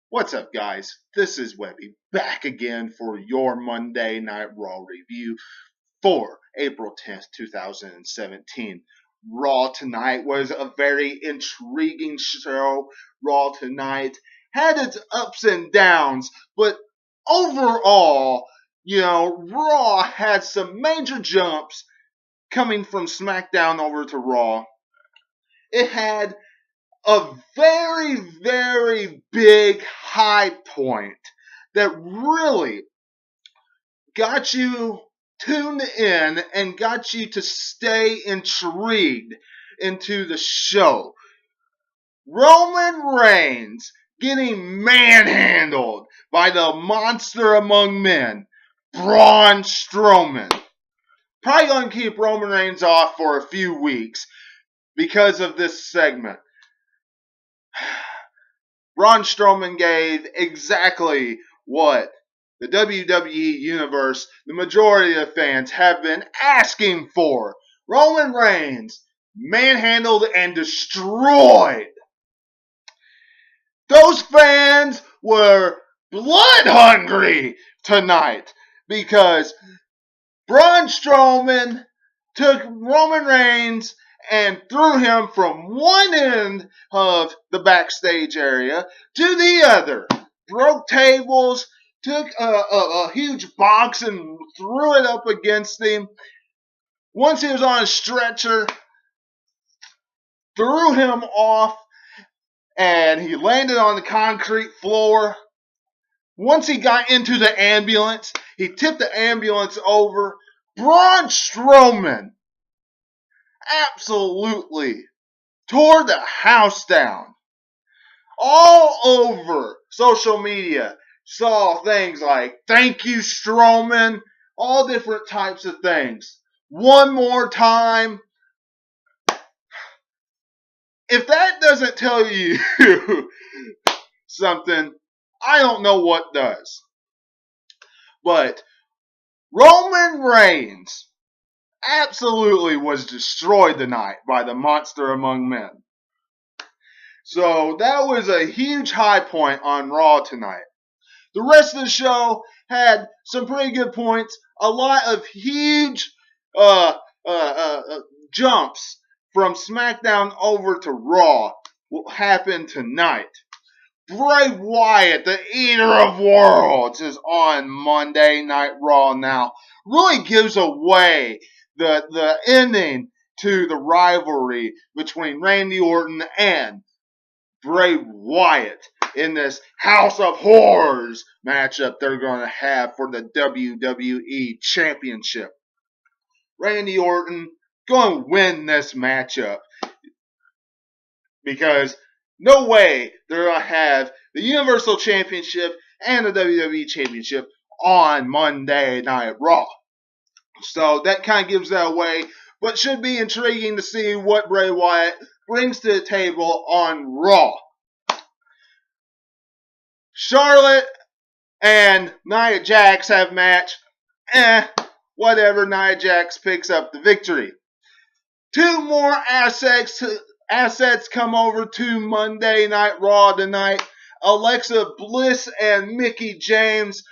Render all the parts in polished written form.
What's up, guys? This is Webby back again for your Monday Night Raw review for April 10th, 2017. Raw tonight was a very intriguing show. Raw tonight had its ups and downs, but overall, Raw had some major jumps coming from SmackDown over to Raw. It had a very, very big high point that really got you tuned in and got you to stay intrigued into the show. Roman Reigns getting manhandled by the monster among men, Braun Strowman. Probably going to keep Roman Reigns off for a few weeks because of this segment. Braun Strowman gave exactly what the WWE Universe, the majority of fans, have been asking for. Roman Reigns manhandled and destroyed. Those fans were blood hungry tonight because Braun Strowman took Roman Reigns and threw him from one end of the backstage area to the other. Broke tables, took a huge box and threw it up against him. Once he was on a stretcher, threw him off, and he landed on the concrete floor. Once he got into the ambulance, he tipped the ambulance over. Braun Strowman absolutely tore the house down. All over social media, saw things like, "Thank you, Strowman," all different types of things. One more time. If that doesn't tell you something, I don't know what does. But Roman Reigns absolutely was destroyed tonight by the monster among men. So that was a huge high point on Raw tonight. The rest of the show had some pretty good points. A lot of huge jumps from SmackDown over to Raw will happen tonight. Bray Wyatt, the Eater of Worlds, is on Monday Night Raw now. Really gives away the ending to the rivalry between Randy Orton and Bray Wyatt in this House of Horrors matchup they're going to have for the WWE Championship. Randy Orton going to win this matchup because no way they're going to have the Universal Championship and the WWE Championship on Monday Night Raw. So that kind of gives that away, but should be intriguing to see what Bray Wyatt brings to the table on Raw. Charlotte and Nia Jax have a match. Whatever, Nia Jax picks up the victory. Two more assets come over to Monday Night Raw tonight. Alexa Bliss and Mickie James.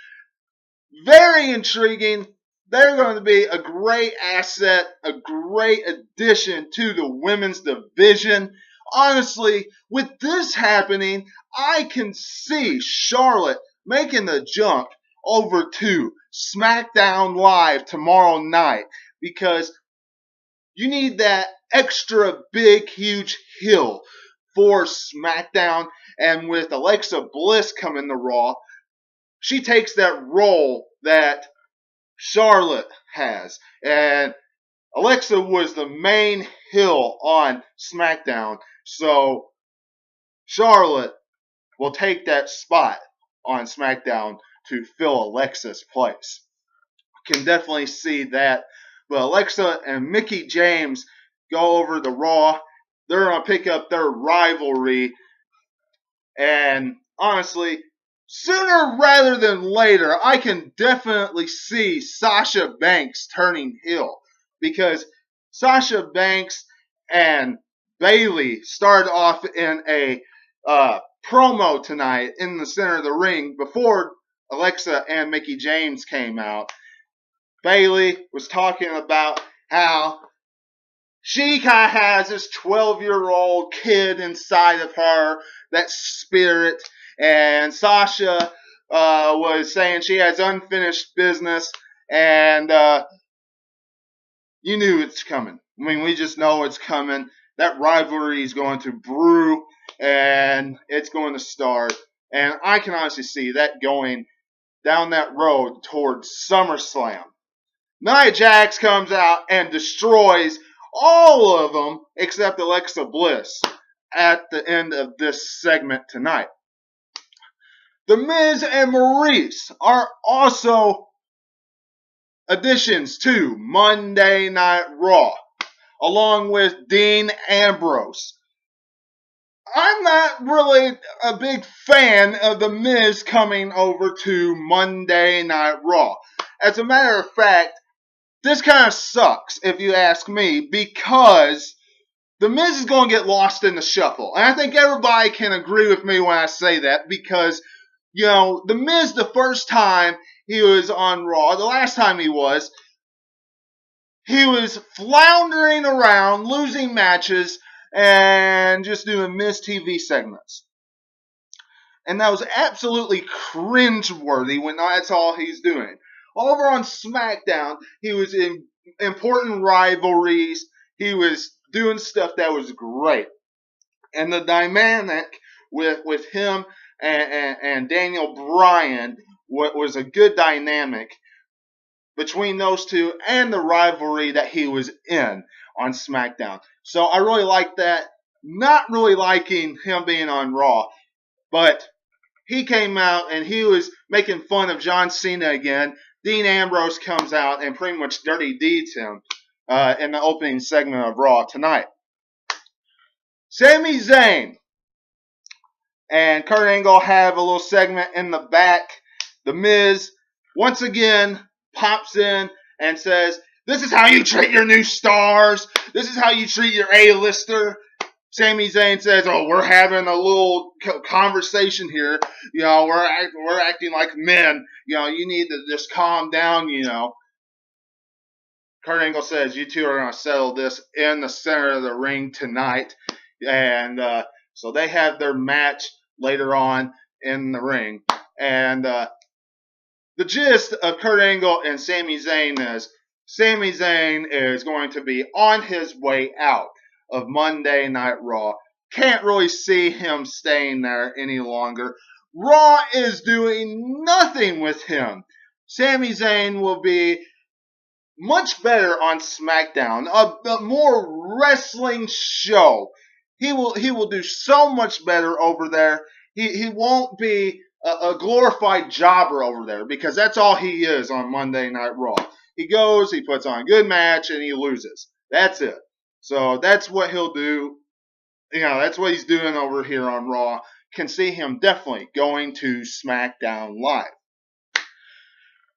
Very intriguing. They're going to be a great asset, a great addition to the women's division. Honestly, with this happening, I can see Charlotte making the jump over to SmackDown Live tomorrow night because you need that extra big, huge heel for SmackDown. And with Alexa Bliss coming to Raw, she takes that role that Charlotte has. And Alexa was the main heel on SmackDown. So Charlotte will take that spot on SmackDown to fill Alexa's place. Can definitely see that. But Alexa and Mickie James go over to Raw. They're going to pick up their rivalry. And honestly, sooner rather than later, I can definitely see Sasha Banks turning heel. Because Sasha Banks and Bayley started off in a promo tonight in the center of the ring before Alexa and Mickie James came out. Bayley was talking about how she kind of has this 12-year-old kid inside of her, that spirit, and Sasha was saying she has unfinished business, and you knew it's coming. I mean, we just know it's coming. That rivalry is going to brew, and it's going to start. And I can honestly see that going down that road towards SummerSlam. Nia Jax comes out and destroys all of them except Alexa Bliss at the end of this segment tonight. The Miz and Maurice are also additions to Monday Night Raw, along with Dean Ambrose. I'm not really a big fan of The Miz coming over to Monday Night Raw. As a matter of fact, this kind of sucks, if you ask me, because The Miz is going to get lost in the shuffle. And I think everybody can agree with me when I say that, because, you know, The Miz, the first time he was on Raw, the last time he was floundering around, losing matches, and just doing Miz TV segments. And that was absolutely cringeworthy when that's all he's doing. Over on SmackDown, he was in important rivalries. He was doing stuff that was great. And the dynamic with him and Daniel Bryan was a good dynamic between those two and the rivalry that he was in on SmackDown. So I really like that. Not really liking him being on Raw, but he came out and he was making fun of John Cena again. Dean Ambrose comes out and pretty much dirty deeds him in the opening segment of Raw tonight. Sami Zayn and Kurt Angle have a little segment in the back. The Miz once again pops in and says, "This is how you treat your new stars. This is how you treat your A-lister." Sami Zayn says, "Oh, we're having a little conversation here. You know, we're acting like men. You know, you need to just calm down, you know." Kurt Angle says, "You two are going to settle this in the center of the ring tonight." And so they have their match later on in the ring. And the gist of Kurt Angle and Sami Zayn is Sami Zayn is going to be on his way out of Monday Night Raw. Can't really see him staying there any longer. Raw is doing nothing with him. Sami Zayn will be much better on SmackDown, a more wrestling show. He will do so much better over there. He won't be a glorified jobber over there, because that's all he is on Monday Night Raw. He goes, he puts on a good match, and he loses. That's it. So that's what he'll do. You know, that's what he's doing over here on Raw. Can see him definitely going to SmackDown Live.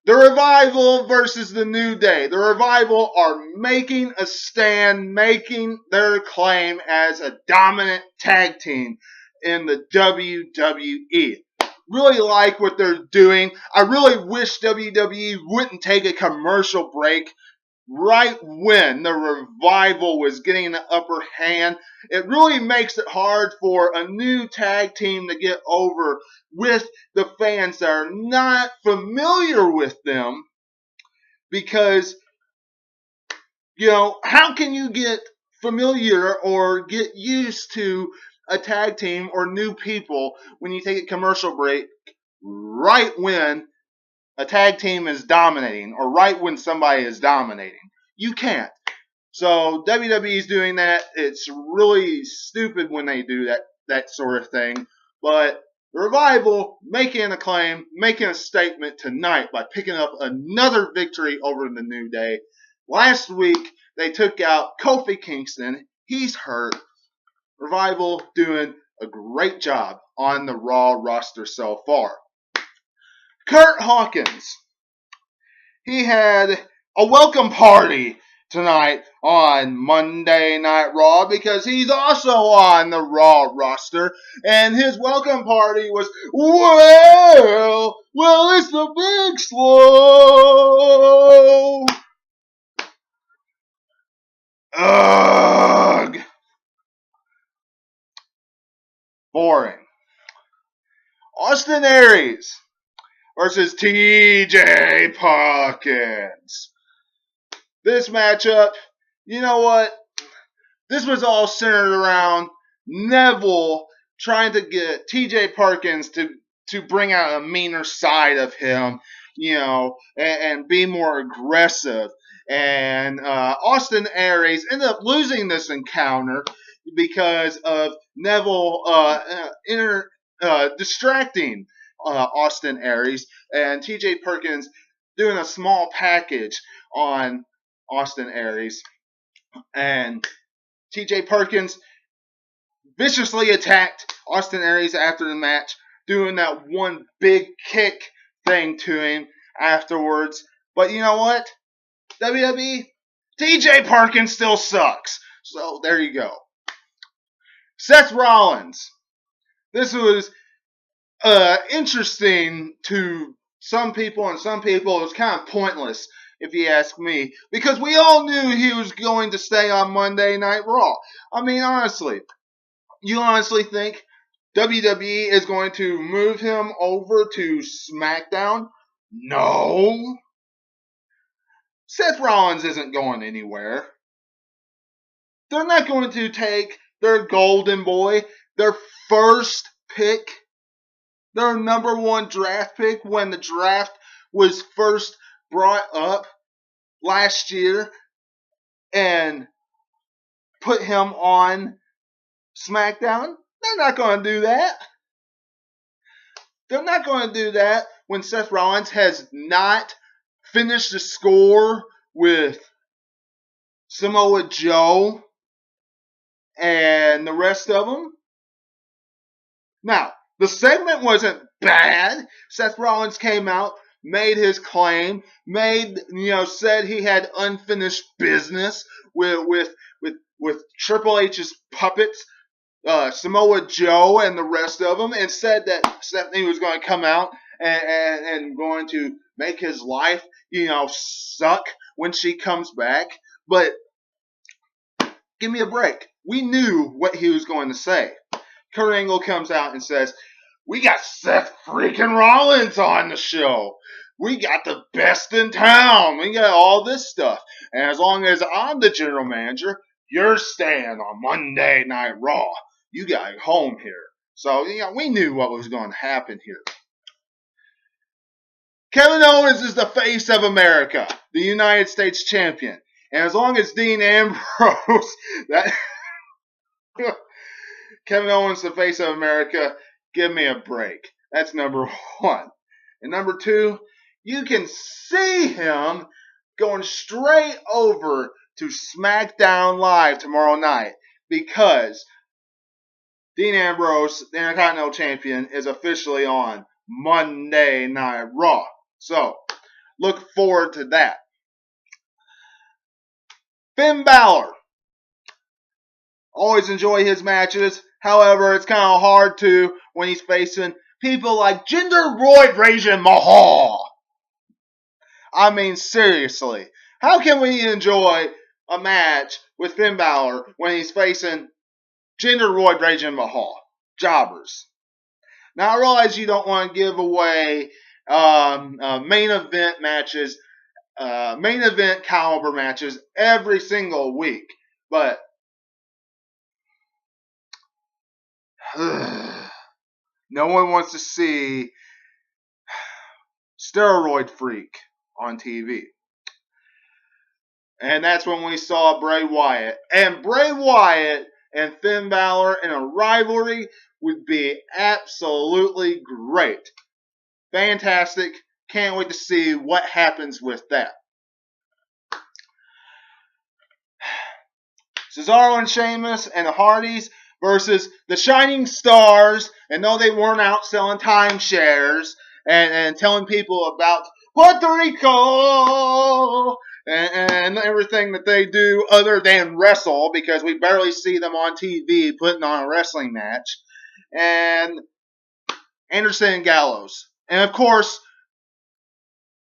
The Revival versus the New Day. The Revival are making a stand, making their claim as a dominant tag team in the WWE. Really like what they're doing. I really wish WWE wouldn't take a commercial break right when the Revival was getting the upper hand. It really makes it hard for a new tag team to get over with the fans that are not familiar with them, because, you know, how can you get familiar or get used to a tag team or new people when you take a commercial break right when a tag team is dominating, or right when somebody is dominating? You can't. So WWE is doing that. It's really stupid when they do that sort of thing. But the Revival making a claim, making a statement tonight by picking up another victory over the New Day. Last week they took out Kofi Kingston. He's hurt. Revival doing a great job on the Raw roster so far. Kurt Hawkins. He had a welcome party tonight on Monday Night Raw because he's also on the Raw roster, and his welcome party was, well, it's the Big Slow. Ugh. Boring. Austin Aries versus TJ Perkins. This matchup, you know what? This was all centered around Neville trying to get TJ Perkins to bring out a meaner side of him, and be more aggressive. And Austin Aries ended up losing this encounter because of Neville distracting Austin Aries, and TJ Perkins doing a small package on Austin Aries. And TJ Perkins viciously attacked Austin Aries after the match, doing that one big kick thing to him afterwards. But you know what? WWE, TJ Perkins still sucks. So there you go. Seth Rollins. This was interesting to some people, and some people it was kind of pointless, if you ask me, because we all knew he was going to stay on Monday Night Raw. I mean, honestly, you honestly think WWE is going to move him over to SmackDown? No. Seth Rollins isn't going anywhere. They're not going to take their golden boy, their first pick, their number one draft pick when the draft was first brought up last year, and put him on SmackDown. They're not going to do that. They're not going to do that when Seth Rollins has not finished the score with Samoa Joe and the rest of them. Now, the segment wasn't bad. Seth Rollins came out, made his claim, said he had unfinished business with Triple H's puppets, Samoa Joe and the rest of them, and said that Stephanie was going to come out and going to make his life, suck when she comes back. But give me a break. We knew what he was going to say. Kurt Angle comes out and says, "We got Seth freaking Rollins on the show. We got the best in town. We got all this stuff. And as long as I'm the general manager, you're staying on Monday Night Raw. You got it home here." So, we knew what was going to happen here. Kevin Owens is the face of America, the United States champion. And as long as Dean Ambrose, Kevin Owens, the face of America, give me a break. That's number one. And number two, you can see him going straight over to SmackDown Live tomorrow night because Dean Ambrose, the Intercontinental Champion, is officially on Monday Night Raw. So, look forward to that. Finn Balor. Always enjoy his matches. However, it's kind of hard to when he's facing people like Jinder Roid Mahal. I mean, seriously. How can we enjoy a match with Finn Balor when he's facing Jinder Roid Mahal? Jobbers. Now, I realize you don't want to give away main event matches, main event caliber matches every single week. But no one wants to see Steroid Freak on TV. And that's when we saw Bray Wyatt. And Bray Wyatt and Finn Balor in a rivalry would be absolutely great. Fantastic. Can't wait to see what happens with that. Cesaro and Sheamus and the Hardys versus the Shining Stars. And no, they weren't out selling timeshares and telling people about Puerto Rico and everything that they do other than wrestle, because we barely see them on TV putting on a wrestling match. And Anderson and Gallows. And of course,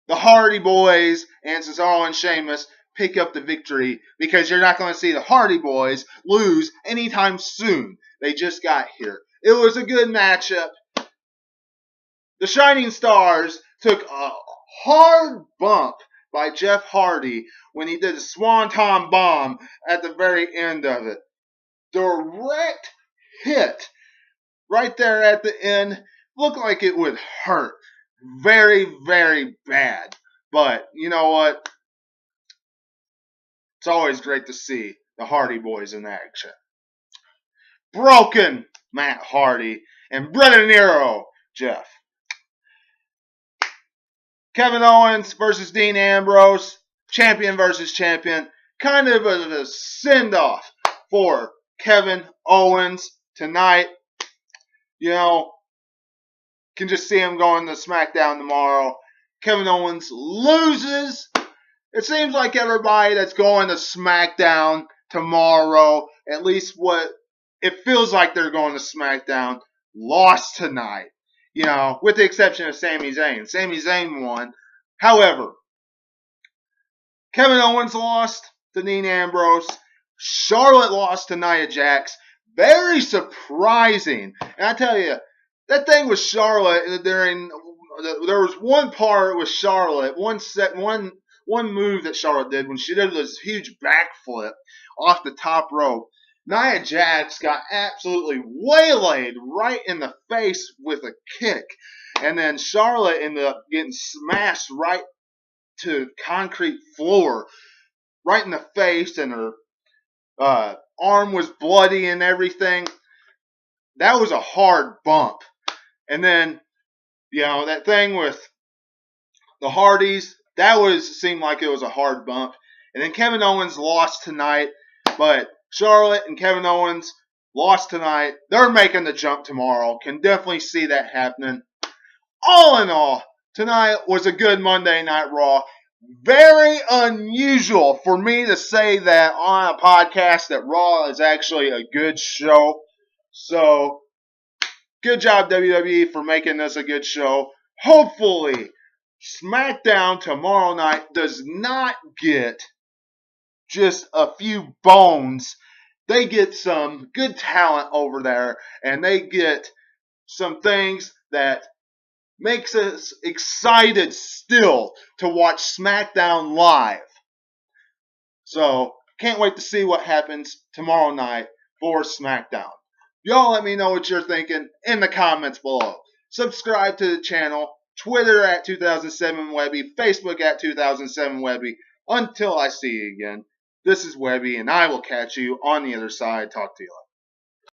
the Hardy Boys and Cesaro and Sheamus pick up the victory, because you're not going to see the Hardy Boys lose anytime soon. They just got here. It was a good matchup. The Shining Stars took a hard bump by Jeff Hardy when he did the Swanton Bomb at the very end of it. Direct hit right there at the end. Looked like it would hurt very, very bad. But you know what? It's always great to see the Hardy Boys in action. Broken Matt Hardy and Brennan Nero, Jeff. Kevin Owens versus Dean Ambrose. Champion versus champion. Kind of a send-off for Kevin Owens tonight. You know, can just see him going to SmackDown tomorrow. Kevin Owens loses. It seems like everybody that's going to SmackDown tomorrow, at least what it feels like they're going to SmackDown, lost tonight. You know, with the exception of Sami Zayn. Sami Zayn won. However, Kevin Owens lost to Dean Ambrose. Charlotte lost to Nia Jax. Very surprising. And I tell you, that thing with Charlotte, there was one part with Charlotte, one move that Charlotte did when she did this huge backflip off the top rope. Nia Jax got absolutely waylaid right in the face with a kick. And then Charlotte ended up getting smashed right to concrete floor, right in the face, and her arm was bloody and everything. That was a hard bump. And then, you know, that thing with the Hardys, seemed like it was a hard bump. And then Kevin Owens lost tonight, but Charlotte and Kevin Owens lost tonight. They're making the jump tomorrow. Can definitely see that happening. All in all, tonight was a good Monday Night Raw. Very unusual for me to say that on a podcast that Raw is actually a good show. So, good job, WWE, for making this a good show. Hopefully, SmackDown tomorrow night does not get just a few bones. They get some good talent over there, and they get some things that makes us excited still to watch SmackDown live. So, can't wait to see what happens tomorrow night for SmackDown. Y'all let me know what you're thinking in the comments below. Subscribe to the channel. Twitter at 2007Webby. Facebook at 2007Webby. Until I see you again, this is Webby, and I will catch you on the other side. Talk to you later.